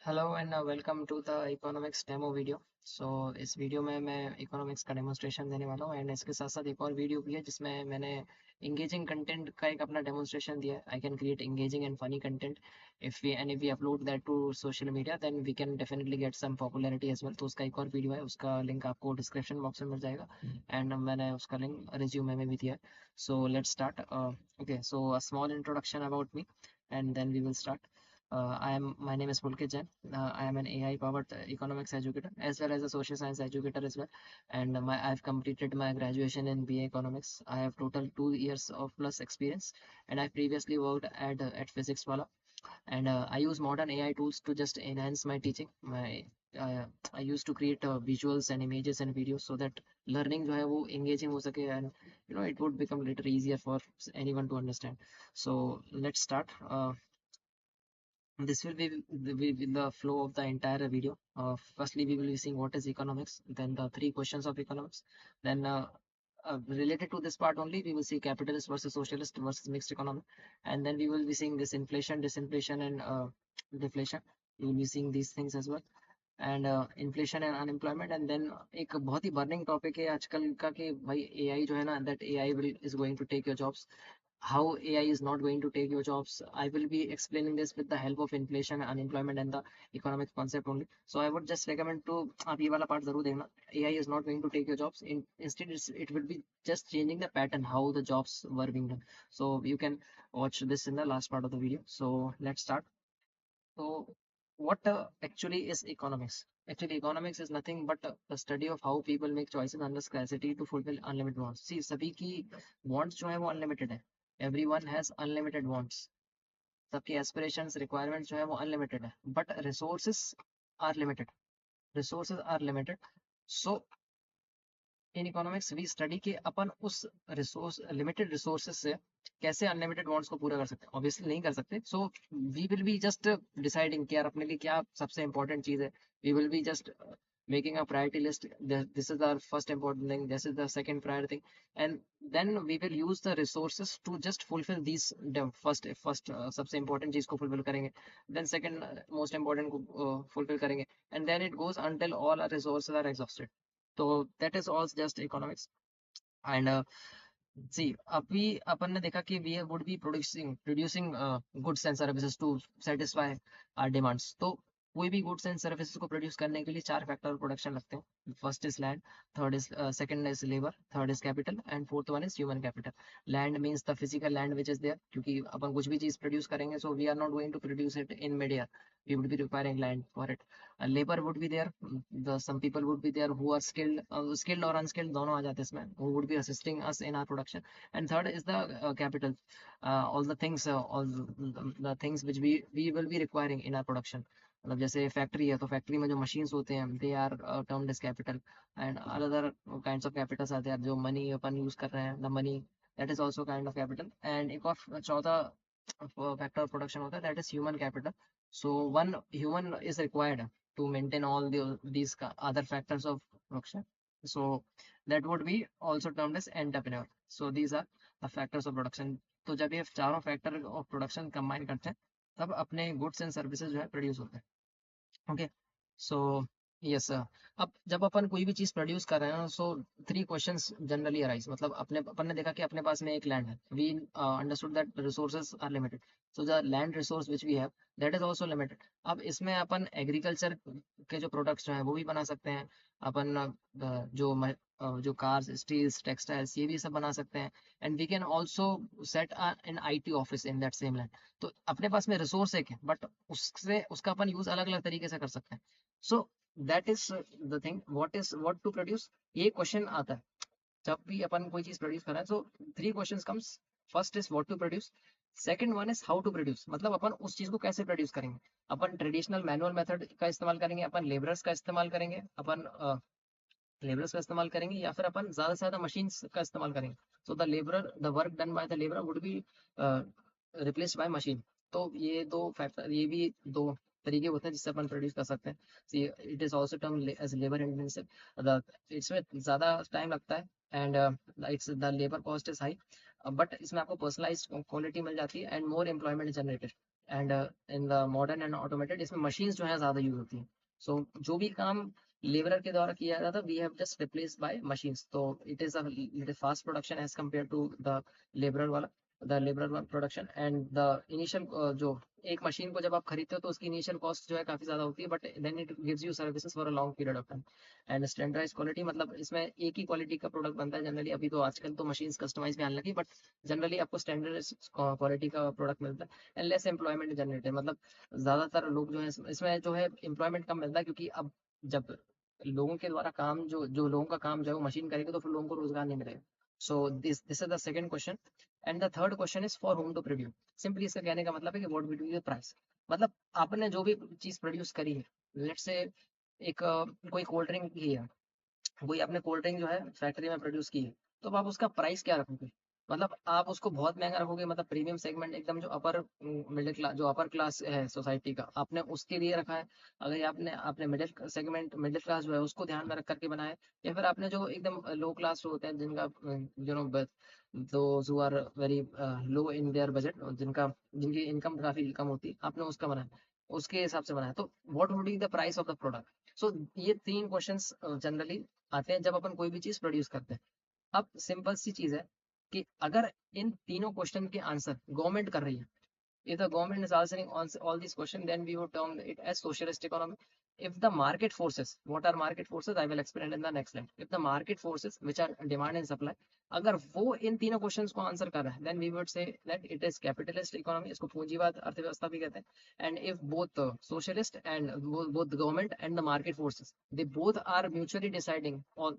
Hello and welcome to the economics demo video. इस video में मैं इकोनॉमिक्स का डेमोन्स्ट्रेशन देने वाला हूँ एंड इसके साथ साथ एक और वीडियो भी है जिसमें मैंने इंगेजिंग कंटेंट का एक अपना डेमोन्स्ट्रेशन दिया है। I can create engaging and funny content if we upload that to social media then we can definitely get some popularity as well. तो उसका एक और वीडियो है, उसका लिंक आपको डिस्क्रिप्शन बॉक्स में मिल जाएगा एंड मैंने उसका लिंक रिज्यूमे में भी दिया है। So let's start. Okay, so a small introduction about me and then we will start. My name is Pulkit Jain. I am an AI-powered economics educator as well as a social science educator as well. And I've completed my graduation in BA Economics. I have total 2 years of plus experience, and I previously worked at Physics Wala. And I use modern AI tools to just enhance my teaching. I used to create visuals and images and videos so that learning जो है वो engaging हो सके and it would become little easier for anyone to understand. So let's start. This will be the flow of the entire video. Firstly, we will be seeing what is economics, then the three questions of economics, then related to this part only, we will see capitalist versus socialist versus mixed economy, and then we will be seeing this inflation, disinflation, and deflation. We will be seeing these things as well. And inflation and unemployment and then एक बहुत ही burning topic है आजकल का कि भाई AI जो है ना, that AI will is going to take your jobs. How AI is not going to take your jobs. I will be explaining this with the help of inflation, unemployment, and the economic concept only. So I would just recommend to आप ये वाला part जरूर देखना. AI is not going to take your jobs. Instead, it will be just changing the pattern how the jobs were being done. So you can watch this in the last part of the video. So let's start. So, what actually is economics? Actually, economics is nothing but the study of how people make choices under scarcity to fulfill unlimited wants. See, सभी की wants जो है वो unlimited है. Everyone has unlimited wants. सबकी aspirations, requirements जो है वो unlimited है. But resources are limited. Resources are limited. So, in economics we study के अपन उस रिसोर्स लिमिटेड रिसोर्सेज से कैसे अनलिमिटेड वांट्स को पूरा कर सकते हैं. ऑब्वियसली नहीं कर सकते. So we will be just deciding कि यार अपने लिए क्या सबसे इंपॉर्टेंट चीज है. We will be just making a priority list. This is our first important thing, this is the second priority thing, and then we will use the resources to just fulfill these. First सबसे important चीज को fulfill करेंगे, then second most important को fulfill करेंगे, and then it goes until all our resources are exhausted. तो that is all just economics. And see, अभी अपन ने देखा कि we would be producing goods and services to satisfy our demands. तो कोई भी गुड्स एंड सर्विसेज को produce करने के लिए चार फैक्टर प्रोडक्शन लगते हैं. First is land, third is second is labour, third is capital and fourth one is human capital. Land means the physical land which is there, क्योंकि अपन कुछ भी चीज प्रोड्यूस करेंगे so we are not going to produce it in mid air. We would be requiring land for it. Labour would be there, the some people would be there who are skilled और unskilled दोनों आ जाते हैं इसमें, who would be assisting us in our production. And third is the capital, all the things which we will be requiring in our production. मतलब जैसे factory है तो फैक्ट्री में जो मशीन्स होते हैं they are termed as capital. And other kinds of capitals आते हैं जो मनी अपन यूज कर रहे हैं, the money that is also kind of capital. And एक और चौथा फैक्टर ऑफ प्रोडक्शन होता है, that is human capital. So one human is required to maintain all these other factors of production. So that would be also termed as entrepreneur. So these are the factors of production. तो जब ये चारों factor of production combine करते हैं तब अपने goods and services जो है प्रोड्यूस होते हैं. Okay, so yes sir. अब जब अपन कोई भी चीज प्रोड्यूस कर रहे हैं so three questions generally arise. मतलब अपने अपन ने देखा कि अपने पास में एक लैंड है. We understood that resources are limited. So the land resource which we have that is also limited. अब इसमें अपन एग्रीकल्चर के जो प्रोडक्ट्स जो हैं वो भी बना सकते हैं. अपन जो कार्स, स्टील्स, टेक्सटाइल्स ये भी सब बना सकते हैं. And we can also set an IT office in that same land. तो अपने पास में रिसोर्स एक है बट उससे उसका अपन यूज अलग अलग तरीके से कर सकते हैं. So that is the thing, what to produce. ये क्वेश्चन आता है जब भी अपन कोई चीज प्रोड्यूस कर रहे हैं. So three questions comes. First is what to produce, second one is how to produce. मतलब अपन उस चीज को कैसे प्रोड्यूस करेंगे. अपन ट्रेडिशनल मैनुअल मेथड का इस्तेमाल करेंगे, अपन लेबरर्स का इस्तेमाल करेंगे, अपन लेबरर्स का इस्तेमाल करेंगे, या फिर अपन ज्यादा से ज्यादा मशीन्स का इस्तेमाल करेंगे. So the work done by the labour would be replaced by machine. तो ये दो फैक्टर, ये भी दो तरीके होते हैं जिससे अपन प्रोड्यूस कर सकते हैं. It is also term as labour intensive. इसमें ज्यादा टाइम लगता है and it's the labour cost is high, but इसमें आपको पर्सनलाइज्ड क्वालिटी मिल जाती है and more employment generated. And in the modern and automated इसमें मशीन्स जो है ज़्यादा यूज होती हैं। सो जो भी काम लेबरर के द्वारा किया जाता था we have just replace by machines, तो it is a little fast production as compare to the labourer वाला, the labourer production. And the initial जो एक मशीन को जब आप खरीदते हो तो उसकी इनिशियल कॉस्ट जो है काफ़ी ज़्यादा होती है, but then it gives you services for a long period of time. And standardise quality मतलब इसमें एक ही क्वालिटी का प्रोडक्ट बनता है जनरली। अभी तो आजकल तो मशीन्स कस्टमाइज भी आने लगी, बट जनरली आपको स्टैंडर्ड क्वालिटी का प्रोडक्ट मिलता है। एंड लेस एम्प्लॉयमेंट जनरेटेड मतलब ज़्यादातर लोग जो है इसमें जो है एम्प्लॉयमेंट कम मिलता है, क्योंकि अब जब लोगों के द्वारा काम जो जो लोगों का काम जो है वो मशीन करेगी तो फिर लोगों को रोजगार नहीं मिलेगा। So this is the second question. And the third question is for home to produce. Simply इसका कहने का मतलब है कि what will be the price, मतलब आपने जो भी चीज प्रोड्यूस करी है, लेट्स से एक कोई कोल्ड ड्रिंक की है, वही आपने कोल्ड ड्रिंक जो है फैक्ट्री में प्रोड्यूस की है, तो अब आप उसका प्राइस क्या रखोगे? मतलब आप उसको बहुत महंगा रखोगे, मतलब प्रीमियम सेगमेंट एकदम जो अपर मिडिल क्लास जो अपर क्लास है सोसाइटी का आपने उसके लिए रखा है, अगर ये आपने आपने मिडिल सेगमेंट मिडिल क्लास जो है उसको ध्यान में रख करके बनाया है, या फिर आपने जो एकदम लो क्लास होते हैं जिनका you know those who are very low in their budget, जिनका जिनकी इनकम काफी कम होती है, आपने उसका बनाया, उसके हिसाब से बनाया, तो what would be the price of the product? So ये तीन क्वेश्चंस जनरली आते हैं जब अपन कोई भी चीज प्रोड्यूस करते हैं। अब सिंपल सी चीज है कि अगर इन तीनों क्वेश्चन के आंसर गवर्नमेंट कर रही है, if the government is answering all these questions, then we would term it as socialist economy. If the market forces, what are market forces? I will explain in the next slide. If the market forces, which are demand and supply, अगर वो इन तीनों questions को answer कर रहा है, then we would say that it is capitalist economy, इसको पूंजीवाद अर्थव्यवस्था भी कहते हैं। And if both socialist and both the government and the market forces, they both are mutually deciding, or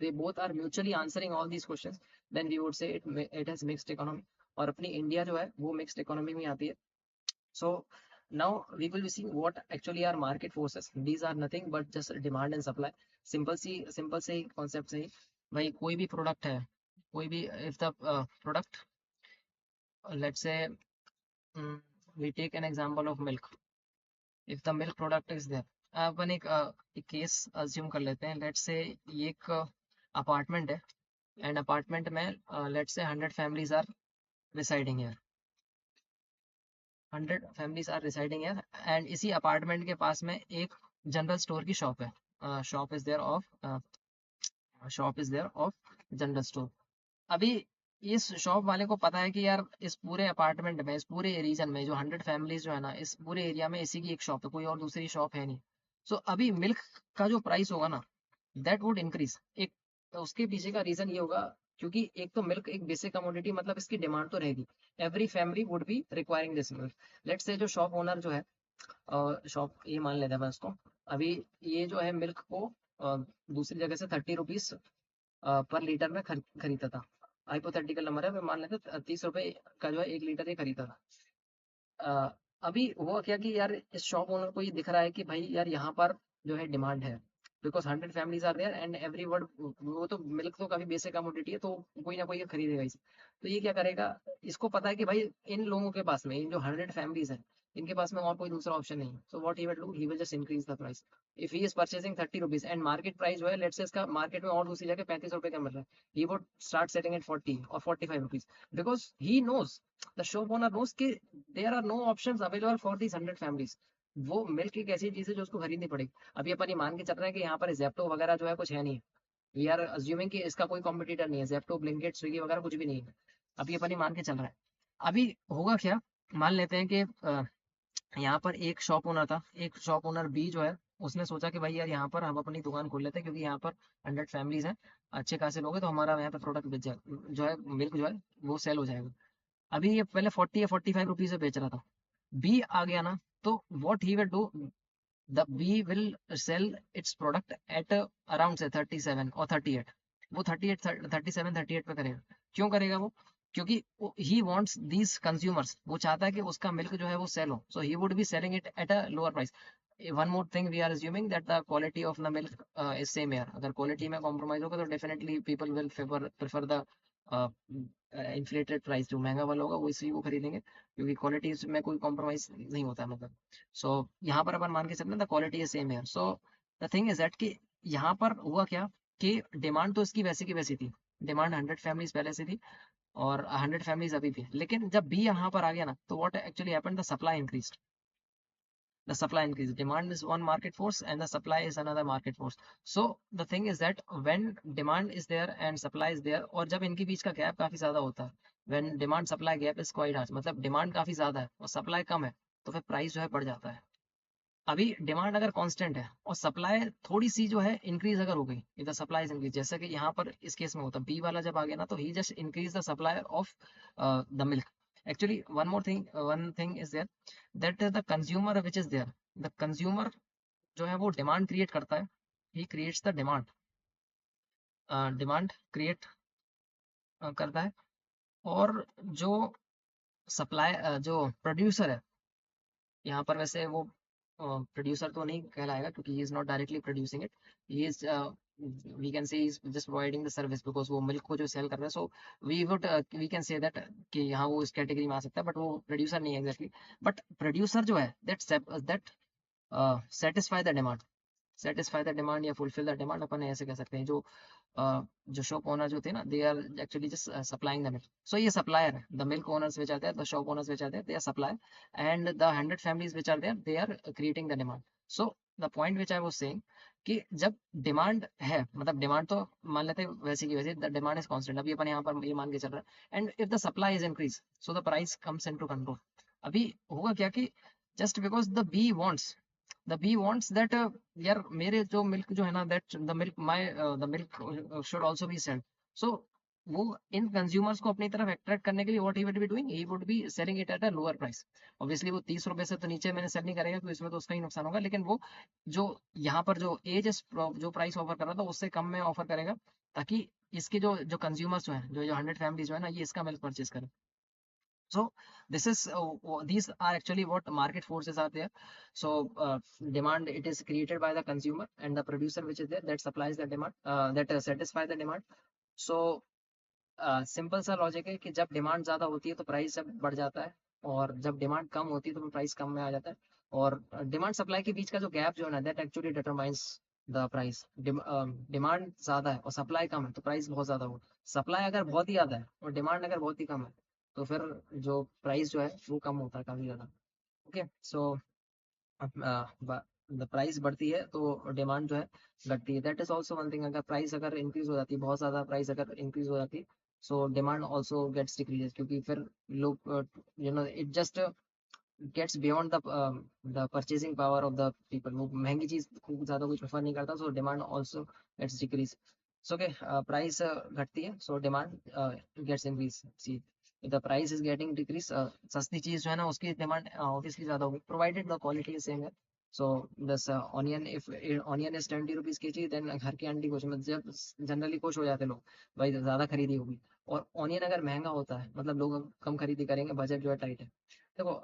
they both are mutually answering all these questions, then we would say it has mixed economy। और अपनी India जो है वो mixed economy में आती है। So now we will be seeing what actually are market forces. These are nothing but just demand and supply. Simple से ही कॉन्सेप्ट से ही भाई कोई भी प्रोडक्ट है, कोई भी if the product let's say we take an example of milk. If the milk product is there, अपन एक केस अज्यूम कर लेते हैं, लेट्स से ये एक अपार्टमेंट है, एंड अपार्टमेंट में let's say 100 families are residing है, 100 फैमिलीज आर रिसाइडिंग है, एंड इसी अपार्टमेंट के पास में एक जनरल स्टोर की शॉप है, shop is there of general store. अभी इस शॉप वाले को पता है कि यार इस पूरे अपार्टमेंट में, इस पूरे रीजन में जो 100 फैमिलीज जो है ना, इस पूरे एरिया में इसी की एक शॉप है, कोई और दूसरी शॉप है नहीं। सो अभी मिल्क का जो प्राइस होगा ना, दैट वुड इंक्रीज। एक उसके पीछे का रीजन ये होगा, क्योंकि एक तो मिल्क एक बेसिक कमोडिटी, मतलब इसकी डिमांड तो रहेगी, every family would be requiring this milk. Let's say जो शॉप ओनर जो है, शॉप ये मान लेते हैं मैं उसको, अभी ये जो है मिल्क को दूसरी जगह से 30 रुपीज पर लीटर में खरीदता था। हाइपोथेटिकल नंबर है, मान लेते 30 रुपए का जो है 1 लीटर ये खरीदता था। अभी हुआ क्या कि यार इस शॉप ओनर को ये दिख रहा है कि भाई यार यहाँ पर जो है डिमांड है, because 100 families are there and every word, वो तो मिल्क तो काफी बेसिक कमोडिटी है, तो कोई ना कोई ये खरीदेगा इसे। तो ये क्या करेगा, इसको पता है कि भाई इन लोगों के पास में, इन जो 100 फैमिलीज है, इनके पास में और कोई दूसरा ऑप्शन नहीं है। So what he will do, he will just increase the price. If he is purchasing 30 rupees and market price जो है लेट्स से इसका मार्केट में और दूसरी जगह 35 रुपए का मिल रहा है, he would start setting at 40 और 45 rupees, because he knows, the shop owner knows कि there are no options available for these 100 families. वो मिल्क एक ऐसी चीज है जो उसको खरीदनी पड़ेगी। अभी अपन ये मान के चल रहे हैं कि यहाँ पर जेप्टो वगैरह जो है कुछ है नहीं, वी आर अज्यूमिंग कि इसका कोई कॉम्पिटिटर नहीं है, जेप्टो ब्लिंकिट स्विगी वगैरह कुछ भी नहीं है। अभी अपन ये मान के चल रहा है। अभी होगा क्या, मान लेते हैं कि यहाँ पर एक शॉप ओनर था, एक शॉप ओनर बी जो है, उसने सोचा कि भाई यार यहाँ पर हम अपनी दुकान खोल लेते हैं, क्योंकि यहाँ पर 100 फैमिलीज हैं, अच्छे खासे लोग हैं, तो हमारा यहाँ पे प्रोडक्ट बेच जाए जो है मिल्क जो है वो सेल हो जाएगा। अभी ये पहले 40 या 45 रुपीज से बेच रहा था, बी आ गया ना, तो what he will do, the be will sell its product at around से 37 और 38, वो 38 37 38 पे करेगा। क्यों करेगा वो, क्योंकि ही वांट्स दीज कंज्यूमर्स, वो चाहता है कि उसका मिल्क जो है वो सेल हो, so he would be selling it at a lower price. One more thing, we are assuming that the quality of the milk is same here. अगर क्वालिटी में कॉम्प्रोमाइज होगा तो definitely people will prefer the inflated price, जो महंगा वाला होगा वो इसी को खरीदेंगे, क्योंकि क्वालिटी में कोई कॉम्प्रोमाइज नहीं होता है, मतलब। सो यहाँ पर अपन मान के चलते हैं द क्वालिटी इज सेम है। So the thing is that कि यहाँ पर हुआ क्या कि डिमांड तो इसकी वैसी की वैसी थी, डिमांड 100 फैमिलीज पहले से थी, और 100 फैमिलीज अभी भी है। लेकिन जब बी यहाँ पर आ गया ना, तो what actually happened, the supply increased, the supply increase, demand is one market force and the supply is another market force. So the thing is that when demand is there and supply is there, और जब इनके बीच का gap काफी ज्यादा होता है, when demand supply gap is quite large, मतलब demand काफी ज्यादा है और सप्लाई कम है, तो फिर प्राइस जो है बढ़ जाता है। अभी डिमांड अगर कांस्टेंट है और सप्लाई थोड़ी सी जो है इंक्रीज अगर हो गई, if the supply is increase, जैसे कि यहाँ पर इस केस में होता, बी वाला जब आ गया ना, तो he just increase the supply of the milk. Actually one thing is there, that the consumer which is there, the consumer जो है वो डिमांड क्रिएट करता है, he creates the demand, demand create करता है। और जो सप्लाई जो प्रोड्यूसर है, यहाँ पर वैसे वो प्रोड्यूसर तो नहीं कहलाएगा क्योंकि he is not directly producing it, he is we can say is just providing the service, because वो मिल्क को जो सेल कर रहा है। So we can say that कि यहाँ वो इस कैटेगरी में आ सकता है, बट वो प्रोड्यूसर नहीं है एग्जैक्टली। बट प्रोड्यूसर जो है that satisfy the demand, satisfy the demand या फुलफिल द डिमांड, अपन ऐसे कह सकते हैं। जो शॉप ओनर जो थे ना, they are actually just supplying the milk. So ये सप्लायर है, the milk owners which are there, the shop owners which are there, they are supply, and the 100 families which are there, they are creating the demand. So the point which I was saying कि जब demand है, मतलब demand तो मान लेते हैं वैसे की वैसे, द डिमांड इज कांस्टेंट, अभी अपन यहाँ पर ये मान के चल रहा है, and if the supply is increase, so the price comes into control. अभी होगा क्या कि just because the B wants that, यार मेरे जो मिल्क जो है ना, that the milk should also be sold. So वो इन कंज्यूमर्स को अपनी तरफ अट्रैक्ट करने के लिए what he would be doing, he would be selling it at a lower price. Obviously वो 30 रुपए से तो नीचे मैंने सेल नहीं करेगा, क्योंकि इसमें तो उसका ही नुकसान होगा। लेकिन वो जो यहाँ पर जो एज जो प्राइस ऑफर कर रहा था, उससे कम में ऑफर करेगा, ताकि इसके जो जो कंज्यूमर्स जो है, जो 100 फैमिलीज जो है ना, ये इसका मिल्क परचेज करें। So this is these are actually what market forces are there. So demand, it is created by the consumer, and the producer which is there, that supplies the demand, that satisfy the demand. So simple सा logic है कि जब demand ज्यादा होती है तो price जब बढ़ जाता है, और जब डिमांड कम होती है तो प्राइस कम में आ जाता है। और डिमांड सप्लाई के बीच का जो गैप जो है ना, that actually determines the price. Demand ज्यादा है और सप्लाई कम है, तो प्राइस बहुत ज्यादा होगा। सप्लाई अगर बहुत ही ज्यादा है और डिमांड अगर बहुत ही कम है, तो फिर जो प्राइस जो है वो कम होता है काफी ज्यादा। ओके, सो द प्राइस बढ़ती है तो डिमांड जो है घटती है, that is also one thing. अगर प्राइस अगर इंक्रीज हो जाती है, बहुत ज्यादा प्राइस अगर इंक्रीज हो जाती है, so demand also gets decrease, क्योंकि फिर लोग it just gets beyond the purchasing power of the people. वो महंगी चीज को ज्यादा कोई प्रेफर नहीं करता, so demand also gets decrease. So okay, price घटती है, so demand gets increase. See, the price is getting decrease, सस्ती चीज जो है ना, उसकी डिमांड ऑब्वियसली ज्यादा होगी, provided the quality is same है। सो दस onion, if onion is 20 rupees के जी, देन घर की आंटी खुश, मतलब जब जनरली खुश हो जाते लोग, भाई ज्यादा खरीदी होगी। और ऑनियन अगर महंगा होता है, मतलब लोग कम खरीदी करेंगे, बजट जो है टाइट है। देखो,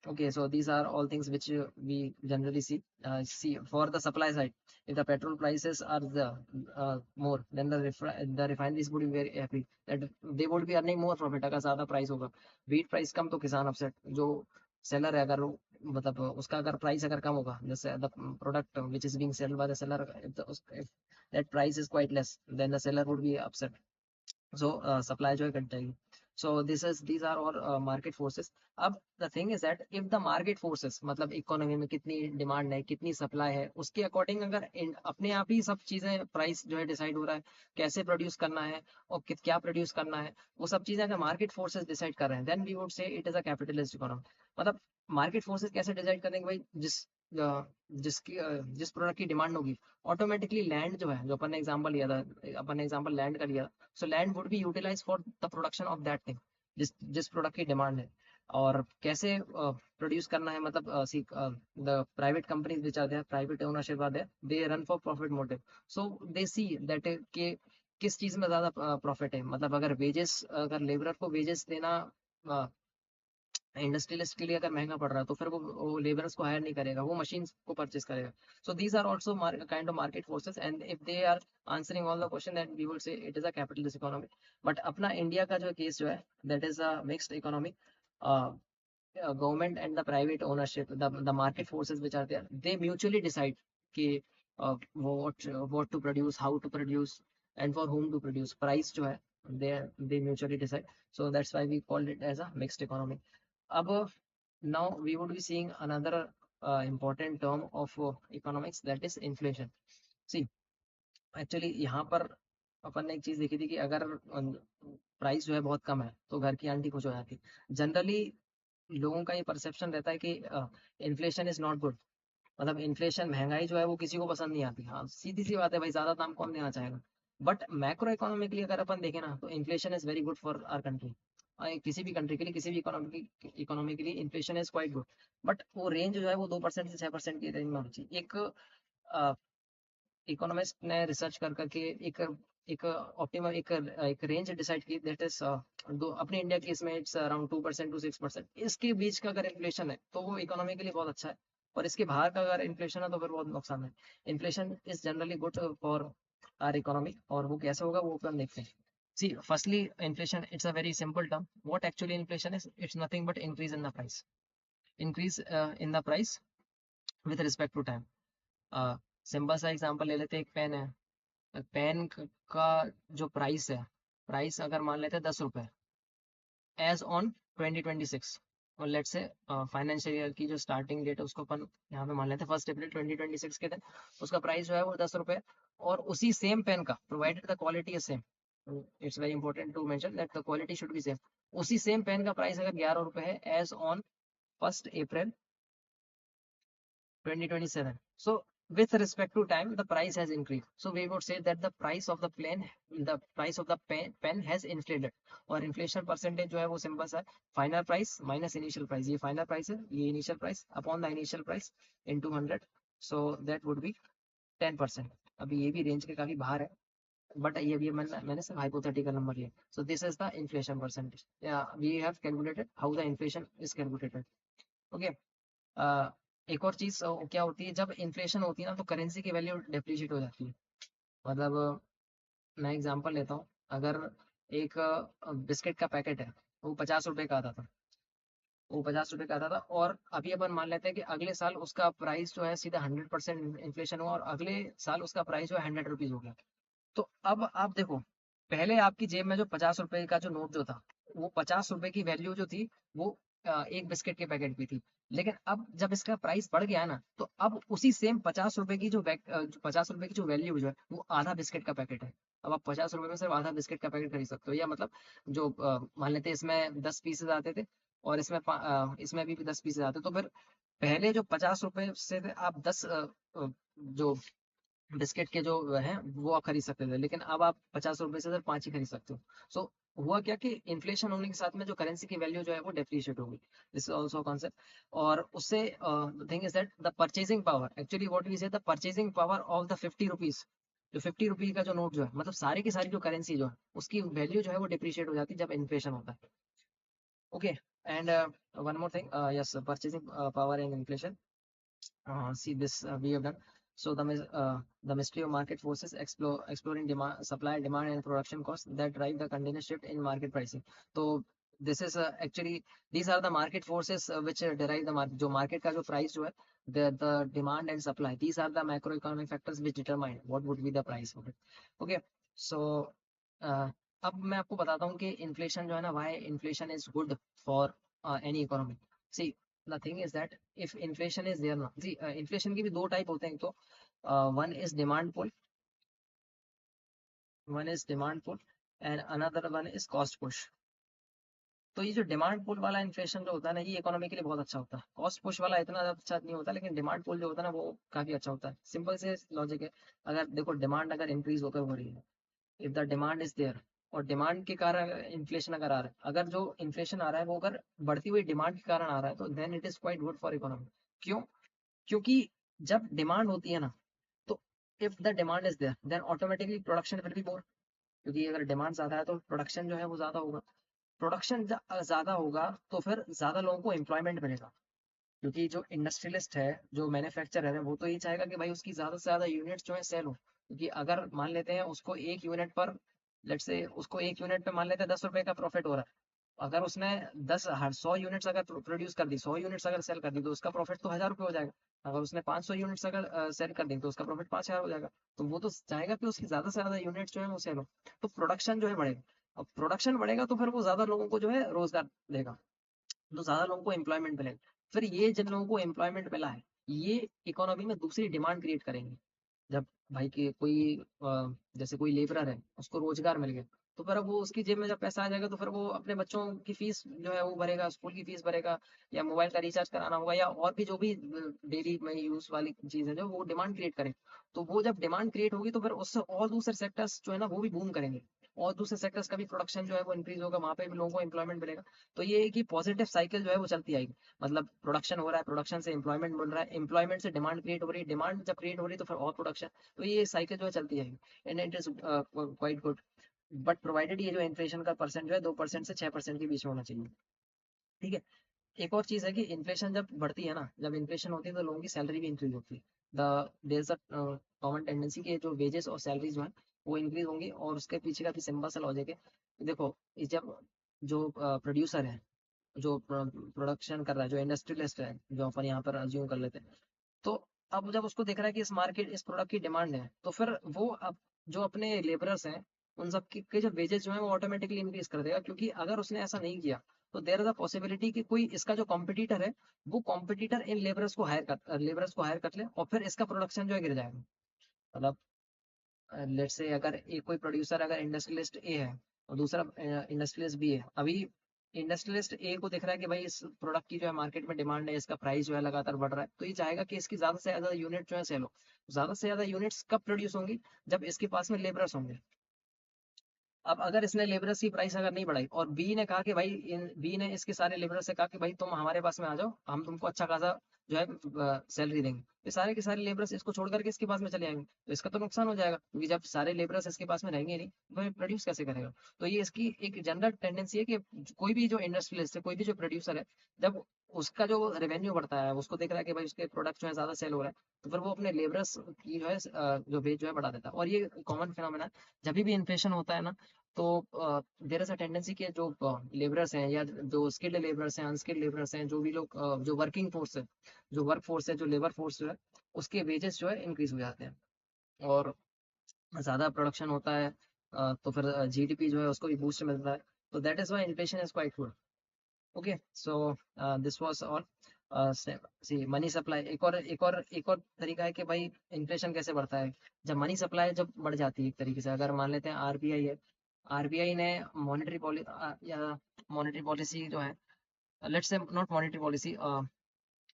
okay, so these are all things which we generally see for the supply side. If the petrol prices are more, then the refineries would be very happy that they would be earning more profit अगर ज्यादा price होगा। wheat price कम तो किसान upset, जो seller है अगर वो, मतलब उसका अगर प्राइस अगर कम होगा, जैसे the product which is being sold by the seller, if that price is quite less, then the seller would be upset. So supply जो है घट जाएगी। So these are all market forces. अब the thing is that if the market forces, मतलब economy में कितनी demand है, कितनी सप्लाई है, उसके अकॉर्डिंग अगर अपने आप ही सब चीजें, प्राइस जो है डिसाइड हो रहा है, कैसे प्रोड्यूस करना है और क्या प्रोड्यूस करना है, वो सब चीजें अगर मार्केट फोर्सेस डिसाइड कर रहे हैं, then we would say it is a capitalist economy. मतलब मार्केट फोर्सेस कैसे डिसाइड करेंगे भाई, जिस प्रोडक्ट की डिमांड होगी, ऑटोमेटिकली लैंड जो है, जो अपन ने एग्जांपल लिया था, अपन ने एग्जांपल लैंड का लिया, so land would be utilise for the production of that thing, जिस प्रोडक्ट की डिमांड है। और कैसे प्रोड्यूस करना है, मतलब the private companies which are there, private ownership are there, they run for profit motive. So they see that के किस चीज में ज्यादा प्रॉफिट है। मतलब अगर वेजेस, अगर लेबरर को वेजेस देना इंडस्ट्रियलिस्ट के लिए अगर महंगा पड़ रहा है, तो फिर वो लेबरर्स को हायर नहीं करेगा, वो मशीन को परचेस करेगा। So these are also kind of market forces, and if they are answering all the question, that we would say it is a capitalist economy. But अपना इंडिया का जो case जो है, that is a mixed economy. Government and the private ownership, the market forces which are there, they mutually decide कि what to produce, how to produce, and for whom to produce। price जो है they mutually decide. So that's why we called it as a mixed economy. अब now we would be seeing another important term of economics, that is inflation. See, actually यहाँ पर अपन ने एक चीज देखी थी कि अगर प्राइस जो है बहुत कम है तो घर की आंटी खुश हो जाती। जनरली लोगों का ये परसेप्शन रहता है कि इन्फ्लेशन इज नॉट गुड, मतलब इन्फ्लेशन, महंगाई जो है वो किसी को पसंद नहीं आती। हाँ, सीधी सी बात है भाई, ज्यादा दाम कौन देना चाहेगा। बट मैक्रो इकोनॉमिकली अगर अपन देखें ना, तो inflation is very good for our country. किसी भी कंट्री के लिए, किसी भी इकोनॉमी के लिए inflation is quite good. But वो रेंज जो है वो 2% से 6% की रेंज में होनी चाहिए। एक इकोनॉमिस्ट ने रिसर्च कर करके एक एक ऑप्टिमम एक रेंज डिसाइड की, दैट इज दो अपने इंडिया की, इसमें इट्स अराउंड 2% टू 6%। इसके बीच का अगर इन्फ्लेशन है तो वो इकोनॉमी के लिए बहुत अच्छा है, और इसके बाहर का अगर इन्फ्लेशन है तो फिर बहुत नुकसान है। Inflation is generally good for our economy, और वो कैसे होगा वो अपन देखते हैं। See, firstly, inflation, it's a very simple term. What actually inflation is? It's nothing but increase in the price. Increase in the price with respect to time. Simple सा example ले लेते हैं, एक पेन है। पेन का जो price है, price अगर मान लेते हैं 10 रुपए एज ऑन 2026, और लेट से फाइनेंशियल ईयर की जो स्टार्टिंग डेट है उसको अपन यहाँ पे मान लेते हैं 1 अप्रैल 2026 के दिन, उसका प्राइस जो है वो 10 रुपए। और उसी सेम पेन का, provided the quality is same, it's very important to mention that the quality should be same, उसी सेम पेन का प्राइस अगर 11 रुपए है as on 1 April 2027. So with respect to time, the price has increased. So we would say that the price of the pen has inflated. और inflation percentage जो है वो simple सा है, final price minus initial price. ये final price है, ये initial price upon the initial price into 100, so that would be 10%। अभी ये भी रेंज के काफी बाहर है, बट ये भी मैंने सिर्फ हाइपोथेटिकल नंबर लिया। So this is the inflation percentage, we have calculated how the inflation is calculated. Okay, एक और चीज क्या होती है, जब इन्फ्लेशन होती है ना तो करेंसी की वैल्यू डेप्रिशिएट हो जाती है। मतलब मैं एग्जांपल लेता हूँ, अगर एक बिस्किट का पैकेट है, वो 50 रुपए का आता था, वो 50 रुपए का आता था, और अभी अपन मान लेते हैं कि अगले साल उसका प्राइस जो है सीधा 100% इन्फ्लेशन हुआ, और अगले साल उसका प्राइस जो है 100 रुपीज हो गया। तो अब आप देखो, पहले आपकी जेब में जो 50 रुपए का जो नोट जो था, वो 50 रुपए की वैल्यू जो थी वो एक बिस्किट के पैकेट की थी। लेकिन अब जब इसका प्राइस बढ़ गया ना, तो अब उसी सेम 50 रुपए की जो 50 रुपए की जो वैल्यू जो है वो आधा बिस्किट का पैकेट है। अब आप 50 रुपए में सिर्फ आधा बिस्किट का पैकेट खरीद सकते हो, या मतलब जो मान लेते हैं इसमें 10 पीसेज आते थे, और इसमें भी 10 पीसेज आते, तो फिर पहले जो 50 रुपए से थे आप 10 जो बिस्किट के जो हैं वो आप खरीद सकते थे, लेकिन अब आप 50 रुपए से सिर्फ 5 ही खरीद सकते हो। सो हुआ क्या कि इन्फ्लेशन होने के साथ में जो करेंसी की वैल्यू जो है वो डेप्रिशिएट हो गई। This is also concept. और उससे thing is that the purchasing power, actually what we say, the purchasing power of the 50 rupees, जो 50 रुपीज का जो नोट जो है, मतलब सारी की सारी जो करेंसी जो है उसकी वैल्यू जो है वो डिप्रिशिएट हो जाती है जब इन्फ्लेशन होता है। Okay, and one more thing, yes, purchasing power and inflation, see this we have done. So the mystery of market forces, exploring demand, supply, demand and production costs that drive the continuous shift in market pricing. So this is actually, these are the market forces which derive the market, जो market का जो price जो है, the demand and supply, these are the macroeconomic factors which determine what would be the price of it. Okay, so अब मैं आपको बताता हूँ कि इन्फ्लेशन जो है ना, why inflation is good for any economy. See, the thing is that if inflation is there now, see, inflation के भी दो टाइप होते हैं। तो one is demand pull and another one is cost push. तो ये जो डिमांड पुल वाला इन्फ्लेशन जो होता है ना, ये इकोनॉमी के लिए बहुत अच्छा होता है। कॉस्ट पुश वाला इतना अच्छा नहीं होता, लेकिन डिमांड पुल जो होता है ना वो काफी अच्छा होता है। सिंपल से लॉजिक है, अगर देखो डिमांड अगर इंक्रीज होकर हो रही है, if the demand is there, और डिमांड के कारण इन्फ्लेशन अगर आ रहा है, अगर जो इन्फ्लेशन आ रहा है वो अगर बढ़ती हुई डिमांड के कारण आ रहा है, तो then it is quite good for economy. क्यों? क्योंकि जब डिमांड होती है ना, तो if the demand is there then automatically production will be more, क्योंकि अगर डिमांड ज्यादा है तो प्रोडक्शन जो है वो ज्यादा होगा। प्रोडक्शन ज्यादा होगा तो फिर ज्यादा लोगों को एम्प्लॉयमेंट मिलेगा, क्योंकि जो इंडस्ट्रियलिस्ट है, जो मैन्युफैक्चरर है, वो तो ये चाहेगा कि भाई उसकी ज्यादा से ज्यादा यूनिट्स जो है सेल हो। क्योंकि अगर मान लेते हैं उसको एक यूनिट पर, लेट से उसको एक यूनिट पे मान लेते हैं 10 रुपए का प्रॉफिट हो रहा है, अगर उसने 100 यूनिट्स अगर प्रोड्यूस कर दी, 100 यूनिट्स अगर सेल कर दी, तो उसका प्रॉफिट तो 1000 रुपये हो जाएगा। अगर उसने 500 यूनिट्स अगर सेल कर दी तो उसका प्रॉफिट 5000 हो जाएगा। तो वो तो चाहेगा कि उसकी ज्यादा से ज्यादा यूनिट्स जो है वो सेल हो, तो प्रोडक्शन जो है बढ़ेगा। अब प्रोडक्शन बढ़ेगा तो फिर वो ज्यादा लोगों को जो है रोजगार देगा, तो ज्यादा लोगों को एम्प्लॉयमेंट मिलेगा। फिर ये जिन लोगों को एम्प्लॉयमेंट मिला है, ये इकोनॉमी में दूसरी डिमांड क्रिएट करेंगे। जब भाई के कोई जैसे कोई लेबरर है, उसको रोजगार मिल गया, तो फिर अब वो उसकी जेब में जब पैसा आ जाएगा तो फिर वो अपने बच्चों की फीस जो है वो भरेगा, स्कूल की फीस भरेगा, या मोबाइल का रिचार्ज कराना होगा, या और भी जो भी डेली में यूज वाली चीज है जो वो डिमांड क्रिएट करे। तो वो जब डिमांड क्रिएट होगी तो फिर उससे और दूसरे सेक्टर्स जो है ना वो भी बूम करेंगे, और दूसरे सेक्टर्स का भी प्रोडक्शन जो है वो इंक्रीज होगा, वहां पे भी लोगों को एम्प्लॉयमेंट मिलेगा। तो ये है कि पॉजिटिव साइकिल जो है वो चलती आएगी। मतलब प्रोडक्शन हो रहा है, प्रोडक्शन से एम्प्लॉयमेंट मिल रहा है, एम्प्लॉयमेंट से डिमांड क्रिएट हो रही है, डिमांड जब क्रिएट हो रही है तो फिर और प्रोडक्शन। तो ये साइकिल जो है चलती जाएगी, and it is quite good. But provided ये जो इन्फ्लेशन का परसेंट जो है 2% से 6% के बीच में होना चाहिए। ठीक है। एक और चीज है कि इन्फ्लेशन जब बढ़ती है ना, जब इन्फ्लेशन होती है तो लोगों की सैलरी भी इंक्रीज होती है। The there is a common tendency कि जो वेजेस और सैलरीज जो है वो इंक्रीज होंगी, और उसके पीछे का भी सिंपल सा लॉजिक है। देखो, जब जो प्रोड्यूसर है, जो प्रोडक्शन कर रहा है, जो इंडस्ट्रियलिस्ट है, जो अपन यहाँ पर अज्यूम कर लेते हैं, तो अब जब उसको देख रहा है कि इस मार्केट, इस प्रोडक्ट की डिमांड है, तो फिर वो अब जो अपने लेबरर्स हैं, उन सब के जो वेजेस जो है वो ऑटोमेटिकली इंक्रीज कर देगा। क्योंकि अगर उसने ऐसा नहीं किया तो देयर इज अ पॉसिबिलिटी कि कोई इसका जो कॉम्पिटिटर है, वो कॉम्पिटिटर इन लेबरर्स को हायर कर ले, और फिर इसका प्रोडक्शन जो है गिर जाएगा। मतलब लेट्स से अगर एक कोई प्रोड्यूसर, अगर इंडस्ट्रियलिस्ट ए है और दूसरा इंडस्ट्रियलिस्ट बी है, अभी इंडस्ट्रियलिस्ट ए को दिख रहा है कि भाई इस प्रोडक्ट की जो है मार्केट में डिमांड है, इसका प्राइस जो है लगातार बढ़ रहा है, तो ये चाहेगा कि इसकी ज्यादा से ज्यादा यूनिट जो है सेल हो। ज्यादा से ज्यादा यूनिट्स कब प्रोड्यूस होंगी? जब इसके पास में लेबरर्स होंगे। अब अगर इसने लेबरर्स की प्राइस अगर नहीं बढ़ाई, और बी ने कहा कि भाई, बी ने इसके सारे लेबरर्स से कहा कि भाई तुम हमारे पास में आ जाओ, हम तुमको अच्छा खासा जो है सैलरी देंगे, तो सारे के सारे लेबरर्स इसको छोड़ करके इसके पास में चले आएंगे, तो इसका तो नुकसान हो जाएगा, क्योंकि जब सारे लेबरर्स इसके पास में रहेंगे नहीं तो ये प्रोड्यूस कैसे करेगा? तो ये इसकी एक जनरल टेंडेंसी है कि कोई भी जो इंडस्ट्रियलिस्ट है, कोई भी जो प्रोड्यूसर है, जब उसका जो रेवेन्यू बढ़ता है, उसको देख रहा है कि भाई उसके प्रोडक्ट जो है ज्यादा सेल हो रहा है, तो फिर वो अपने लेबरर्स की जो है जो वेज जो है बढ़ा देता है। और ये कॉमन फिनोमेना है, जब भी इन्फ्लेशन होता है ना, तो देयर इज अ टेंडेंसी कि जो लेबरर्स हैं, या जो स्किल्ड लेबरर्स हैं, अनस्किल्ड लेबरर्स हैं, जो भी लोग जो वर्किंग फोर्स है, जो वर्क फोर्स है, जो लेबर फोर्स जो है, उसके वेजेस जो है इंक्रीज हो जाते हैं, और ज़्यादा प्रोडक्शन होता है, तो फिर जीडीपी जो है उसको भी बूस्ट मिलता है। तो that is why inflation is quite good. Okay, so this was all. See money supply, एक और तरीका है कि भाई इन्फ्लेशन कैसे बढ़ता है। जब मनी सप्लाई जब बढ़ जाती है, एक तरीके से अगर मान लेते हैं आरबीआई है, आरबीआई ने मॉनेटरी पॉलिसी, या मॉनेटरी पॉलिसी जो है, let's say not monetary policy,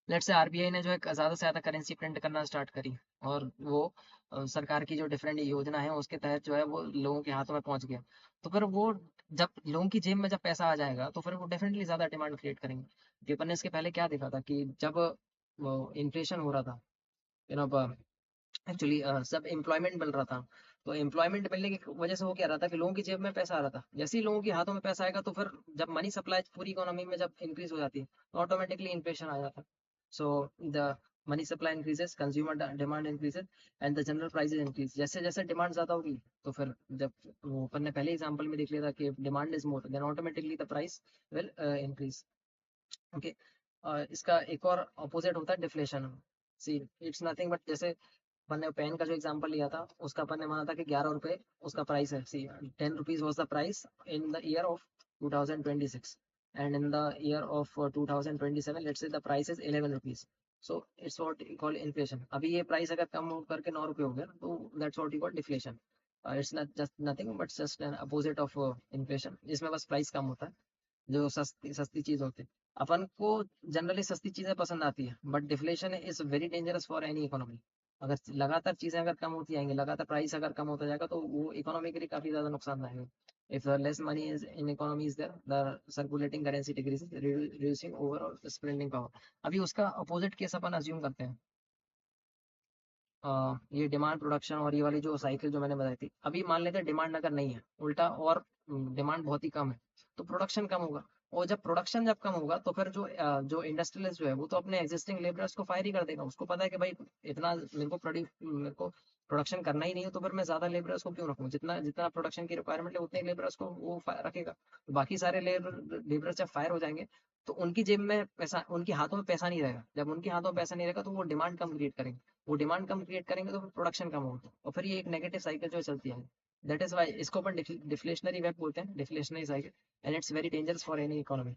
let's say RBI ने जो है ज़्यादा से ज़्यादा करेंसी प्रिंट करना स्टार्ट करी, और वो सरकार की जो डिफरेंट योजना है उसके तहत जो है वो लोगों के हाथों में पहुंच गया। तो फिर वो, जब लोगों की जेब में जब पैसा आ जाएगा तो फिर वो डेफिनेटली ज़्यादा डिमांड क्रिएट करेंगे। कि अपन ने इसके पहले क्या देखा था कि जब इन्फ्लेशन हो रहा था, यू नो, एक्चुअली सब एम्प्लॉयमेंट मिल रहा था, तो एम्प्लॉयमेंट मिलने की वजह से वो क्या रहा था कि लोगों की जेब में पैसा आ रहा था। जैसे ही लोगों के हाथों में पैसा आएगा तो फिर जब मनी सप्लाई पूरी इकोनॉमी में जब इंक्रीज हो जाती है तो ऑटोमेटिकली इन्फ्लेशन आ जाता है। So the money supply increases, consumer demand increases, and the general prices increase. जैसे जैसे डिमांड ज्यादा होगी, तो फिर जब वो अपन ने पहले एग्जांपल में देख लिया था कि demand is more, then automatically the price will increase. Okay. इसका एक और अपोजिट होता है deflation. See, it's nothing but, जैसे अपन ने पेन का जो एग्जांपल लिया था, उसका अपन ने माना था कि 11 रुपए उसका प्राइस है। सी, 10 rupees was the price in the year of 2026, and in the year of 2027 let's say the price is 11 rupees. So it's what you call inflation. अभी ये प्राइस अगर कम हो करके 9 रुपए हो गया तो that's what you call deflation. It's not just nothing but just an opposite of inflation, जिसमें बस प्राइस कम होता है, जो सस्ती सस्ती चीज होती है। अपन को जनरली सस्ती चीजें पसंद आती है, but deflation is very dangerous for any economy. अगर लगातार चीजें अगर कम होती जाएंगी, लगातार प्राइस अगर कम होता जाएगा, तो वो इकोनॉमी के लिए काफी ज्यादा नुकसानदायक है। If less money is in economy is there, the circulating currency decreases, reducing overall spending power. अभी उसका अपोजिट केस अपन अज्यूम करते हैं। ये डिमांड प्रोडक्शन और ये वाली जो साइकिल जो मैंने बताई थी, अभी मान लेते हैं डिमांड अगर नहीं है, उल्टा, और डिमांड बहुत ही कम है, तो प्रोडक्शन कम होगा। और जब प्रोडक्शन जब कम होगा तो फिर जो इंडस्ट्रियलिस्ट जो है वो तो अपने एग्जिस्टिंग लेबरर्स को फायर ही कर देगा। उसको पता है कि भाई इतना मेरे को प्रोडक्शन करना ही नहीं है, तो फिर मैं ज्यादा लेबरर्स को क्यों रखूँ? जितना जितना प्रोडक्शन की रिक्वायरमेंट है उतने लेबरर्स को वो रखेगा। तो बाकी सारे लेबरर्स जब फायर हो जाएंगे, तो उनकी जेब में पैसा, उनके हाथों में पैसा नहीं रहेगा। जब उनके हाथों में पैसा नहीं रहेगा तो वो डिमांड कम क्रिएट करेंगे, वो डिमांड कम क्रिएट करेंगे तो फिर प्रोडक्शन कम होगा, और फिर ये एक नेगेटिव साइकिल जो है चलती है। दैट इज वाई इसको अपन डिफ्लेशनरी वेब बोलते हैं, deflationary cycle, and it's very dangerous for any economy.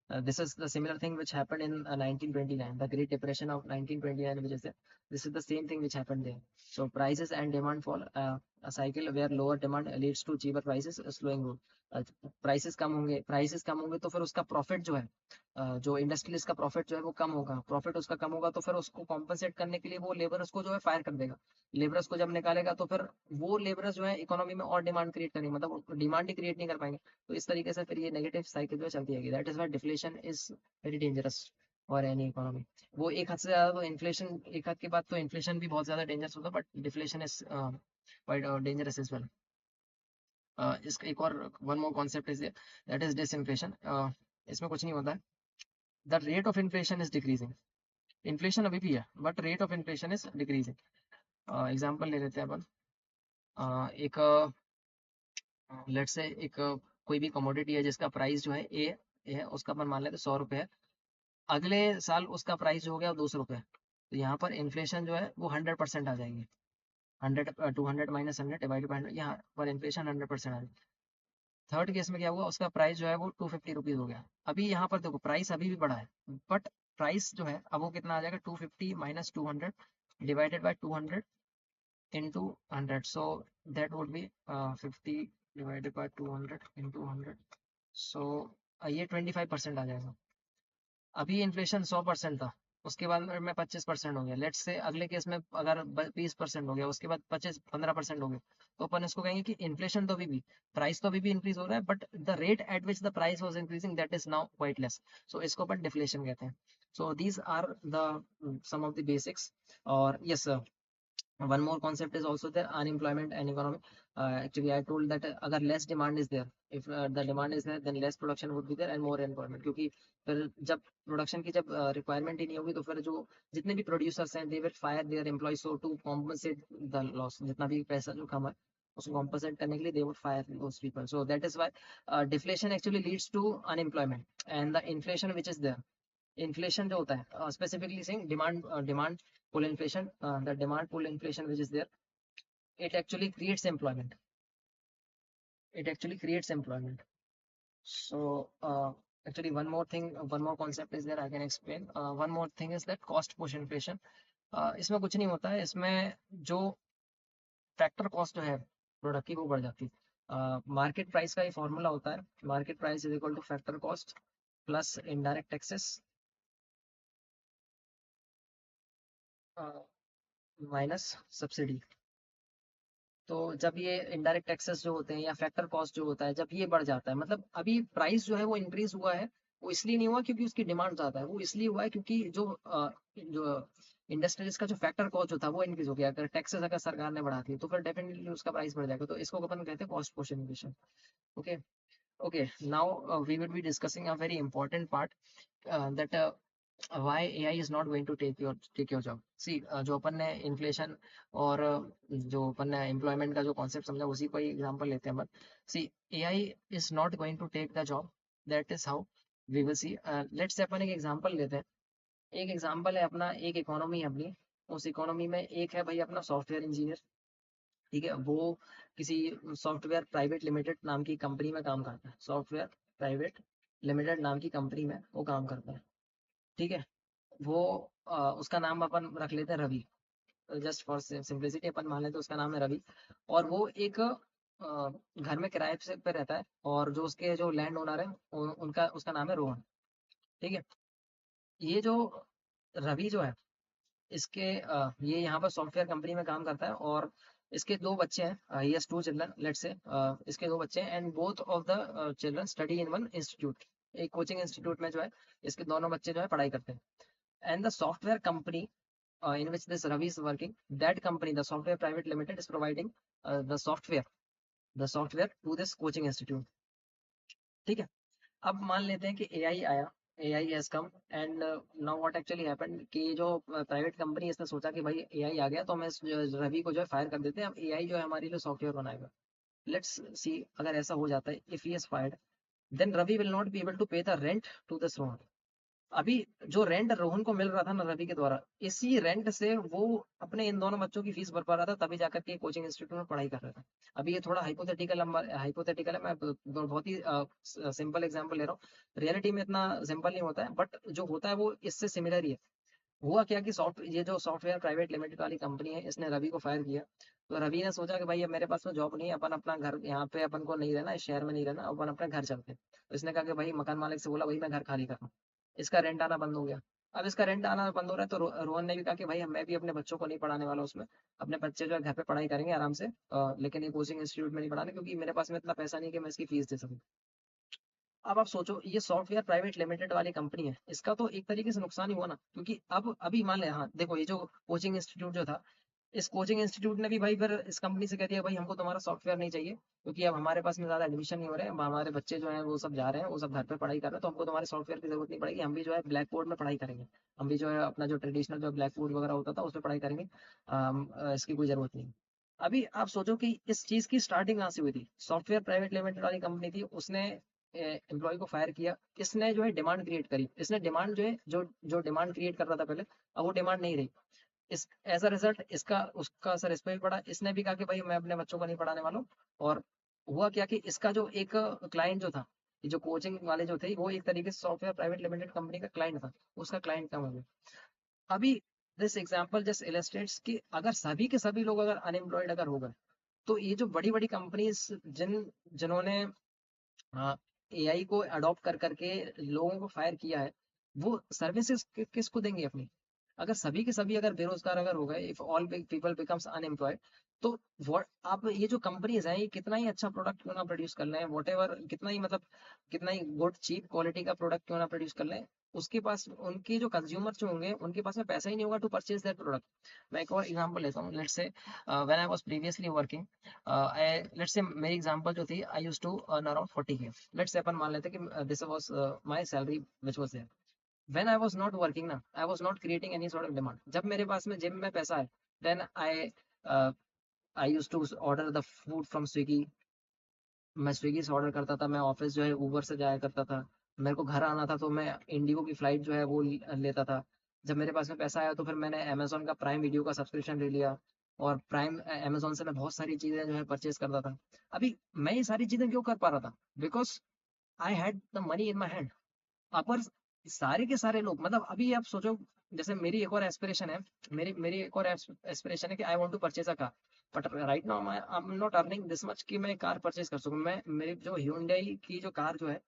This is the similar thing which happened in 1929, the Great Depression of 1929, which is there. This is the same thing which happened there. So prices and demand fall, a cycle where lower demand leads to cheaper prices, slowing growth. Prices कम होंगे तो फिर उसका profit जो है, जो industrialist का profit जो है वो कम होगा. प्रॉफिट उसका कम होगा तो फिर उसको कॉम्पनसेट करने के लिए वो लेबर उसको जो है फायर कर देगा. लेबरर्स को जब निकालेगा तो फिर वो लेबरर्स जो है इकोनॉमी में और डिमांड क्रिएट करेंगे, मतलब डिमांड ही क्रिएट नहीं कर पाएंगे. तो इस तरीके से फिर ये नेगेटिव साइकिल जो चलती है. That is why deflation is very dangerous for any economy. वो एक हद से ज्यादा तो इन्फ्लेशन, एक हद के बाद तो इन्फ्लेशन भी बहुत ज्यादा डेंजरस होता है, but deflation is quite dangerous as well. इसका एक और one more concept is that is disinflation. इसमें कुछ नहीं होता है. The rate of inflation is decreasing. Inflation अभी भी है but rate of inflation is decreasing. Example ले लेते हैं अपन. एक लेट्स से एक कोई भी कमोडिटी है जिसका प्राइस जो है ए है, उसका अपन मान लेते हैं 100 रुपये है. अगले साल उसका प्राइस हो गया 200 रुपये. तो यहाँ पर इन्फ्लेशन जो है वो 100% आ जाएंगे. 200 माइनस 100 डिवाइड बाई 100, यहाँ पर इन्फ्लेशन 100% आ जाएगी. थर्ड केस में क्या हुआ, उसका प्राइस जो है वो 250 रुपीज हो गया. अभी यहाँ पर देखो प्राइस अभी भी बढ़ा है, बट प्राइस जो है अब वो कितना आ जाएगा, 250 minus 200 divided by 200 into 100. So that would be 50 divided by 200 into 100. So ये 25% आ जाएगा. अभी इन्फ्लेशन 100% था, उसके बाद में 25% हो गया. लेट्स से अगले केस में अगर 20% हो गया, उसके बाद 15% हो गया, तो अपन इसको कहेंगे कि इन्फ्लेशन तो अभी भी, प्राइस तो अभी भी इंक्रीज हो रहा है, but the rate at which the price was increasing that is now quite less. So इसको अपन डिफ्लेशन कहते हैं. So these are the some of the basics. और yes, one more concept is also there, unemployment and economy. Actually I told that agar less demand is there, if the demand is there, then less production would be there and more employment. क्योंकि फिर जब production की जब requirement ही नहीं होगी तो फिर जो जितने भी प्रोड्यूसर्स हैं, they will fire their employees. So to compensate the loss, जितना भी पैसा जो कमा है उसको कॉम्पनसेट करने के लिए they would fire those people. So that is why deflation actually leads to unemployment and the inflation which is there. Inflation जो होता है, specifically saying demand pull inflation, the demand pull inflation which is there, it actually creates employment. So actually one more concept is there I can explain. One more thing is that cost push inflation. इसमें कुछ नहीं होता है, इसमें जो factor cost जो है product की वो बढ़ जाती है. मार्केट प्राइस का ही फॉर्मूला होता है, market price is equal two factor cost plus indirect taxes minus subsidy. तो जब ये इनडायरेक्ट टैक्सेस जो होते हैं या फैक्टर कॉस्ट जो होता है, जब ये बढ़ जाता है, मतलब अभी प्राइस जो है वो इंक्रीज हुआ है, वो इसलिए नहीं हुआ क्योंकि उसकी डिमांड ज्यादा है, वो इसलिए हुआ है क्योंकि जो इंडस्ट्रीज का जो फैक्टर कॉस्ट जो था वो इंक्रीज हो गया. अगर टैक्सेस अगर सरकार ने बढ़ा दी तो फिर डेफिनेटली उसका प्राइस बढ़ जाएगा. तो इसको अपन कहते हैं cost push inflation. Okay. Okay, now we will be discussing a very important part, that why AI is not going to take your job. See, जो अपन ने इन्फ्लेशन और जो अपन ने एम्प्लॉयमेंट का जो कॉन्सेप्ट समझा, उसी को ही एग्जांपल लेते हैं अपन. सी, AI is not going to take the job. That is how we will see. Let's say अपन एक एग्जांपल लेते हैं. एक एग्जांपल है अपना, एक इकोनॉमी है अपनी. उस इकोनॉमी में एक है भाई अपना सॉफ्टवेयर इंजीनियर. ठीक है, वो किसी सॉफ्टवेयर प्राइवेट लिमिटेड नाम की कंपनी में काम करता है. सॉफ्टवेयर प्राइवेट लिमिटेड नाम की कंपनी में वो काम करता है. ठीक है, वो उसका नाम अपन रख लेते हैं रवि. जस्ट फॉर सिंपलिसिटी अपन मान लेते हैं उसका नाम है रवि. और वो एक घर में किराए से पे रहता है, और जो उसके जो लैंड ओनर है उनका उसका नाम है रोहन. ठीक है, ये जो रवि जो है, इसके ये यहाँ पर सॉफ्टवेयर कंपनी में काम करता है, और इसके दो बच्चे हैं. He has 2 children, let's say. इसके दो बच्चे हैं, and both of the children study in one institute. एक कोचिंग इंस्टीट्यूट में जो है इसके दोनों बच्चे जो है पढ़ाई करते हैं. And the software company in which this Ravi is working, that company, the software private limited, is providing the software to this coaching institute. ठीक है, अब मान लेते हैं कि AI आया, AI has come, and now what actually happened कि जो प्राइवेट कंपनी, इसने सोचा कि भाई AI आ गया तो हम इस रवि को जो है फायर कर देते हैं, अब AI जो है हमारे लिए सॉफ्टवेयर बनाएगा. लेट्स सी, अगर ऐसा हो जाता है, if he is fired, then Ravi will not be able to pay the rent to this Rohan. अभी जो रेंट रोहन को मिल रहा था ना रवि के द्वारा, इसी रेंट से वो अपने इन दोनों बच्चों की फीस भर पा रहा था, तभी जाकर के कोचिंग इंस्टीट्यूट में पढ़ाई कर रहा था। अभी ये थोड़ा हाइपोथेटिकल है, मैं बहुत ही सिंपल एग्जांपल ले रहा हूँ, रियलिटी में इतना सिंपल नहीं होता है, बट जो होता है वो इससे सिमिलर ही है। हुआ क्या कि ये जो सॉफ्टवेयर प्राइवेट लिमिटेड वाली कंपनी है, इसने रवि को फायर किया। तो रवि ने सोचा कि भाई अब मेरे पास में जॉब नहीं है, अपन अपना घर यहाँ पे अपन को नहीं रहना, इस शहर में नहीं रहना, अपन अपने घर चलते हैं। तो इसने कहा कि भाई मकान मालिक से बोला भाई मैं घर खाली कर रहा हूँ। इसका रेंट आना बंद हो गया। अब इसका रेंट आना बंद हो रहा है, तो रोहन ने भी कहा कि भाई मैं भी अपने बच्चों को नहीं पढ़ाने वाला उसमें, अपने बच्चे जो है घर पे पढ़ाई करेंगे आराम से, लेकिन ये कोचिंग इंस्टीट्यूट में नहीं पढ़ाने, क्योंकि मेरे पास में इतना पैसा नहीं है कि मैं इसकी फीस दे सकूँ। अब आप सोचो, ये सॉफ्टवेयर प्राइवेट लिमिटेड वाली कंपनी है, इसका तो एक तरीके से नुकसान ही हुआ ना, क्योंकि अब अभी मान ले, हाँ देखो, ये जो कोचिंग इंस्टीट्यूट जो था, इस कोचिंग इंस्टीट्यूट ने भी भाई फिर इस कंपनी से कह दिया भाई हमको तुम्हारा सॉफ्टवेयर नहीं चाहिए, क्योंकि अब हमारे पास में ज्यादा एडमिशन नहीं हो रहे हैं, अब हमारे बच्चे जो हैं वो सब जा रहे हैं, वो सब घर पे पढ़ाई कर रहे हैं, तो हमको तुम्हारे सॉफ्टवेयर की जरूरत नहीं पड़ेगी, हम भी जो है ब्लैक बोर्ड में पढ़ाई करेंगे। हम भी जो है अपना जो ट्रेडिशनल जो ब्लैक बोर्ड वगैरह होता था उस पर पढ़ाई करेंगे। इसकी कोई जरूरत नहीं। अभी आप सोचो कि इस चीज की स्टार्टिंग कहाँ से हुई थी। सॉफ्टवेयर प्राइवेट लिमिटेड वाली कंपनी थी, उसने एम्प्लॉय को फायर किया। इसने जो है डिमांड क्रिएट करी, इसने डिमांड जो है, जो जो डिमांड क्रिएट कर रहा था पहले, अब वो डिमांड नहीं रही। इस एज अ रिजल्ट इसका उसका असर इस पे भी पड़ा। इसने भी कहा कि भाई मैं अपने बच्चों को नहीं पढ़ाने वाला हूँ। और हुआ क्या कि इसका जो एक क्लाइंट जो था, ये जो कोचिंग वाले जो थे, वो एक तरीके से सॉफ्टवेयर प्राइवेट लिमिटेड कंपनी का क्लाइंट था, उसका क्लाइंट कम हो गया। अभी दिस एग्जांपल जस्ट इलस्ट्रेट्स कि अगर सभी के सभी लोग अगर अनएम्प्लॉयड अगर हो गए, तो ये जो बड़ी बड़ी कंपनीज जिन्होंने एआई को अडॉप्ट कर करके लोगों को फायर किया है, वो सर्विसेज किसको देंगे अपनी। अगर सभी के सभी अगर बेरोजगार अगर हो गए, if all people becomes unemployed, तो व्हाट आप ये जो कंपनीज हैं, ये कितना ही अच्छा प्रोडक्ट क्यों ना प्रोड्यूस कर लें, वॉट एवर, कितना ही मतलब कितना ही गुड चीप क्वालिटी का प्रोडक्ट क्यों ना प्रोड्यूस कर लें, उसके पास उनके जो कंज्यूमर जो होंगे उनके पास में पैसा ही नहीं होगा टू परचेज दैट प्रोडक्ट। मैं एक और एग्जांपल लेता हूँ, let's say when I was previously working, let's say मेरी एग्जांपल जो थी, I used to earn around 40K। Let's say अपन मान लेते हैं कि this was my salary which was there when I was not working ना, I was not creating any sort of demand. जब मेरे पास में जेब में पैसा है, then I used to order the food from Swiggy. मैं स्विगी से ऑर्डर करता था, मैं ऑफिस जो है ऊबर से जाया करता था, मेरे को घर आना था तो मैं इंडिगो की फ्लाइट जो है वो लेता था। जब मेरे पास में पैसा आया तो फिर मैंने अमेजोन का प्राइम वीडियो का सब्सक्रिप्शन ले लिया, और प्राइम अमेजोन से मैं बहुत सारी चीजें जो है परचेज करता था। अभी मैं ये सारी चीजें क्यों कर पा रहा था? Because I had the money in my hand. अपर सारे के सारे लोग, मतलब अभी आप सोचो, जैसे मेरी एक और एस्पिरेशन है, मेरी मेरी एक और एस्पिरेशन है कि I want to purchase a car, but right now I am not earning this much कि मैं कार परचेज कर सकूं। मैं मेरी जो Hyundai की जो कार जो है,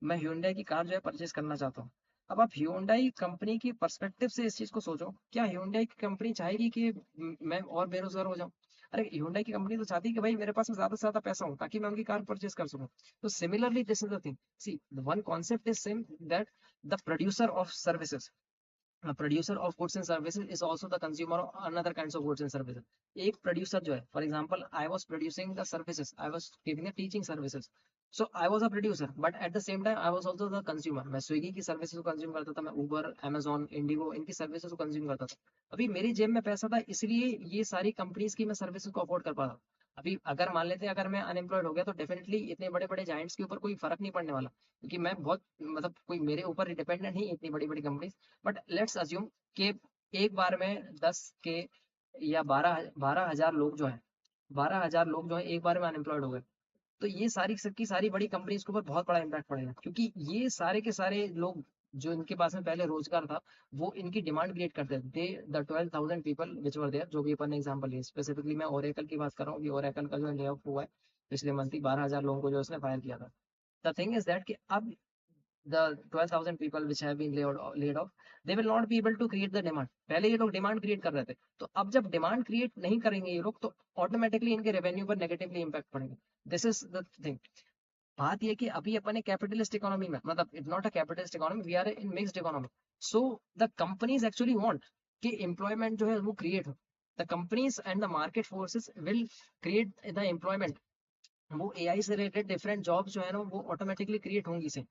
मैं Hyundai की कार जो है परचेज करना चाहता हूँ। अब आप Hyundai कंपनी की पर्सपेक्टिव से इस चीज को सोचो, क्या Hyundai की कंपनी चाहेगी कि मैं और बेरोजगार हो जाऊं? अरे Hyundai की कंपनी तो चाहती है कि भाई मेरे पास में ज्यादा से ज्यादा पैसा हो ताकि मैं उनकी कार परचेज कर सकूं। तो similarly this is the thing, see one concept is same, that the producer of services, a producer of goods and services is also the consumer of another kinds of goods and services। एक producer जो है, for example I was producing the services, I was giving the teaching services, so I was a producer, but at the same time I was also the consumer. मैं Swiggy की services को consume करता था, मैं उबर, Amazon, Indigo, इनकी services को consume करता था। अभी मेरी जेब में पैसा था, इसलिए ये सारी कंपनीज की मैं सर्विसेज को अफोर्ड कर पा रहा। अभी अगर मान लेते हैं अगर मैं अनएम्प्लॉयड हो गया, तो डेफिनेटली इतने बड़े बड़े जाइंट्स के ऊपर कोई फर्क नहीं पड़ने वाला, क्योंकि मैं बहुत मतलब कोई मेरे ऊपर डिपेंडेंट नहीं इतनी बड़ी बड़ी कंपनीज। बट लेट्स अज्यूम कि एक बार में 10 के या 12,000 लोग जो है, 12,000 लोग जो है एक बार में अनएम्प्लॉयड हो गए, तो ये सारी की सारी बड़ी कंपनीज के ऊपर बहुत बड़ा इम्पैक्ट पड़ेगा, क्योंकि ये सारे के सारे लोग जो इनके पास में पहले रोजगार था, वो इनकी डिमांड क्रिएट करते थे। They the 12,000 people which were there, जो भी अपन ने एग्जांपल लिया, स्पेसिफिकली मैं ओरेकल की बात कर रहा हूँ कि ओरेकल का जो है ले ऑफ हुआ है पिछले मंथ ही, 12,000 लोगों को जो उसने फायर किया था। द थिंग इज दैट कि अब the 12,000 people which have been laid off, they will not be able to create the demand। पहले ये लोग डिमांड क्रिएट कर रहे थे, तो अब जब डिमांड क्रिएट नहीं करेंगे ये लोग, तो ऑटोमेटिकली इनके रेवेन्यू पर नेगेटिवली इम्पैक्ट पड़ेगा। This is the thing. बात ये कि अभी अपन एक कैपिटलिस्ट इकोनॉमी में, मतलब it's not a capitalist economy, we are in mixed economy. So the companies actually want कि एम्प्लॉयमेंट जो है वो क्रिएट हो। The companies and the market forces will create the employment. वो एआई से रिलेटेड डिफरेंट जॉब्स जो है ना, वो ऑटोमेटिकली क्रिएट होंगी से,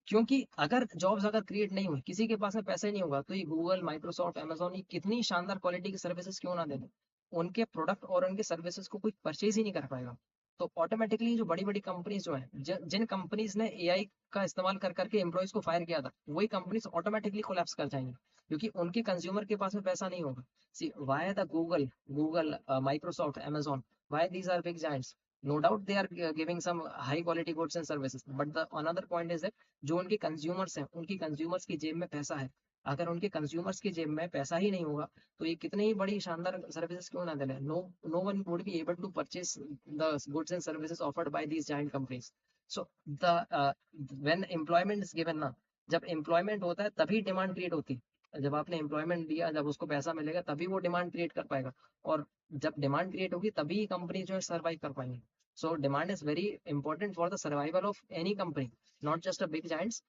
क्योंकि अगर जॉब्स अगर क्रिएट नहीं हुए, किसी के पास में पैसा ही नहीं होगा, तो ये गूगल, माइक्रोसॉफ्ट, अमेजोन, ये कितनी शानदार क्वालिटी की सर्विसेज क्यों ना दे दें, उनके प्रोडक्ट और उनके सर्विसेज को कोई परचेज ही नहीं कर पाएगा। तो ऑटोमेटिकली जो बड़ी बड़ी कंपनीज जो है, जिन कंपनीज ने एआई का इस्तेमाल कर करके एम्प्लॉयज को फायर किया था, वही कंपनीज ऑटोमेटिकली कोलैप्स कर जाएंगी, क्योंकि उनके कंज्यूमर के पास में पैसा नहीं होगा। See why the Google, Microsoft, amazon, why these are big giants? No doubt they are giving some high quality goods and services, but the another point is that जो उनके कंज्यूमर्स हैं, उनकी कंज्यूमर्स की जेब में पैसा है। अगर उनके कंज्यूमर्स की जेब में पैसा ही नहीं होगा, तो ये कितनी ही बड़ी शानदार सर्विसेज क्यों ना दे। No one would be able to purchase the goods and services offered by these giant companies. So the when employment is given ना, जब एम्प्लॉयमेंट होता है तभी डिमांड क्रिएट होती है। जब आपने एम्प्लॉयमेंट दिया, जब उसको पैसा मिलेगा, तभी वो डिमांड क्रिएट कर पाएगा। और जब डिमांड क्रिएट होगी, तभी कंपनी जो है सर्वाइव कर पाएंगे। So demand is very important for the survival of any company, not just a big giants.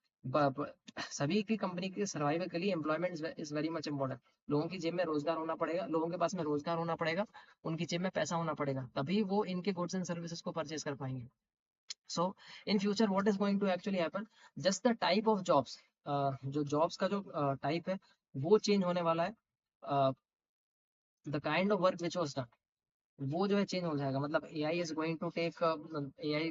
सभी की कंपनी के सर्वाइवल के लिए employment is very much important. लोगों की जेब में रोजगार होना पड़ेगा, लोगों के पास में रोजगार होना पड़ेगा, उनकी जेब में पैसा होना पड़ेगा, तभी वो इनके गुड्स एंड सर्विसेज को परचेज कर पाएंगे। So in future what is going to actually happen, just the type of jobs, जो जॉब्स का जो टाइप है, वो चेंज होने वाला है। The kind of work which was done, वो जो है चेंज हो जाएगा। मतलब AI is going to take, AI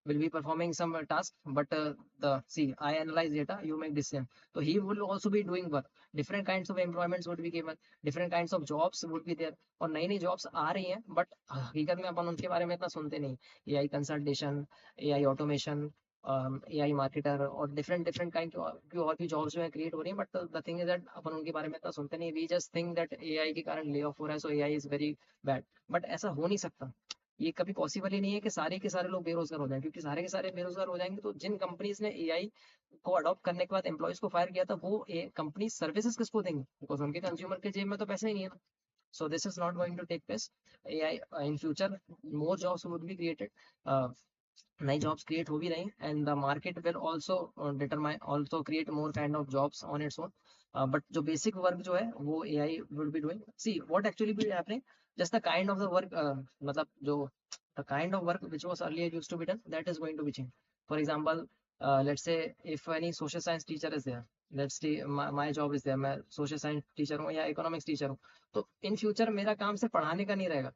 will be performing some task, but the C I analyse data, you make decision. तो he will also be doing work, different kinds of employments would be given, different kinds of jobs would be there. और नई नई jobs आ रही हैं, but हकीकत में अपन उनके बारे में इतना सुनते नहीं। AI consultation, AI automation, AI marketer, और डिफरेंट डिफरेंट काइंड की और भी जॉब्स जो है क्रिएट हो रही हैं, but the thing is that अपन उनके बारे में इतना सुनते नहीं। We just think that AI के कारण ले ऑफ हो रहा है, so AI is very bad. But ऐसा हो नहीं सकता, ये कभी पॉसिबल ही नहीं है कि सारे के सारे लोग बेरोजगार हो जाएं, क्योंकि सारे के सारे बेरोजगार हो जाएंगे तो जिन कंपनीज ने एआई को अडॉप्ट करने के बाद एम्प्लॉयज को फायर किया था, वो कंपनी सर्विसेज किसको देंगे, बिकॉज उनके कंज्यूमर के जेब में तो पैसे ही नहीं है ना। So this is not going to take place. AI in future, more jobs would be created, नई जॉब्स क्रिएट हो भी रही हैं, and the market will also determine also create more kind of jobs on its own. But जो basic work जो है वो AI will be doing. See what actually be happening, just the kind of the work, मतलब जो the kind of work which was earlier used to be done, that is going to be changed. For example, let's say if any social science teacher is there, let's say my job is there, मैं social science teacher हूँ या economics teacher हूँ, तो in future मेरा काम सिर्फ पढ़ाने का नहीं रहेगा।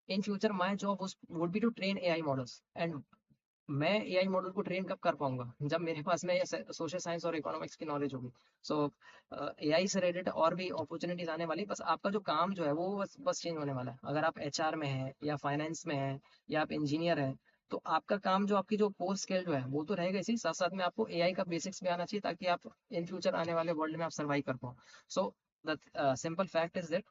In future my job would be to train AI models, and मैं एआई मॉडल को ट्रेन कब कर पाऊंगा, जब मेरे पास में सोशल साइंस और इकोनॉमिक्स की नॉलेज होगी। सो एआई से रिलेटेड और भी अपॉर्चुनिटीज आने वाली, बस आपका जो काम जो है वो बस चेंज होने वाला है। अगर आप एचआर में है या फाइनेंस में है या आप इंजीनियर है, तो आपका काम जो आपकी जो कोर स्किल जो है वो तो रहेगा, इसी साथ साथ में आपको एआई का बेसिक्स भी आना चाहिए, ताकि आप इन फ्यूचर आने वाले वर्ल्ड में आप सर्वाइव कर पाओ। So the simple fact is that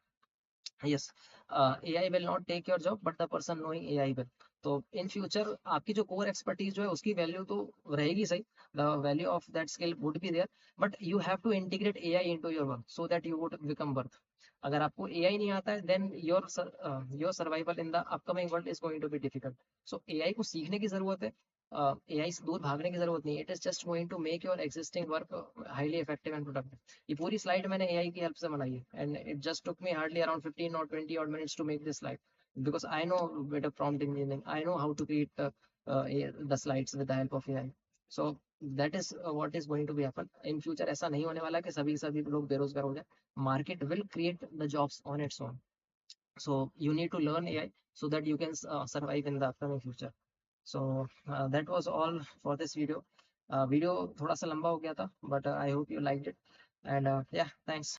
yes, AI will not take your job, but the person knowing AI will. तो इन फ्यूचर आपकी जो कोर एक्सपर्टीज जो है उसकी वैल्यू तो रहेगी सही, the value of that skill would be there, but you have to integrate AI into your work so that you would become worth. अगर आपको एआई नहीं आता है, then your survival in the upcoming world is going to be difficult. So AI को सीखने की जरूरत है, एआई से दूर भागने की जरूरत नहीं है। It is just going to make your existing work highly effective and productive. ये पूरी स्लाइड मैंने एआई की हेल्प से बनाई है, and it just took me hardly around 15 or 20 odd minutes to make this slide, because I know bit of prompt engineering, I know how to create the slides with the help of AI. So that is what is going to be happen in future। ऐसा नहीं होने वाला कि सभी सभी लोग बेरोजगार हो जाए, market will create the jobs on its own. So you need to learn AI so that you can survive in the upcoming future. So that was all for this video। Video थोड़ा सा लंबा हो गया था, but I hope you liked it, and yeah, thanks।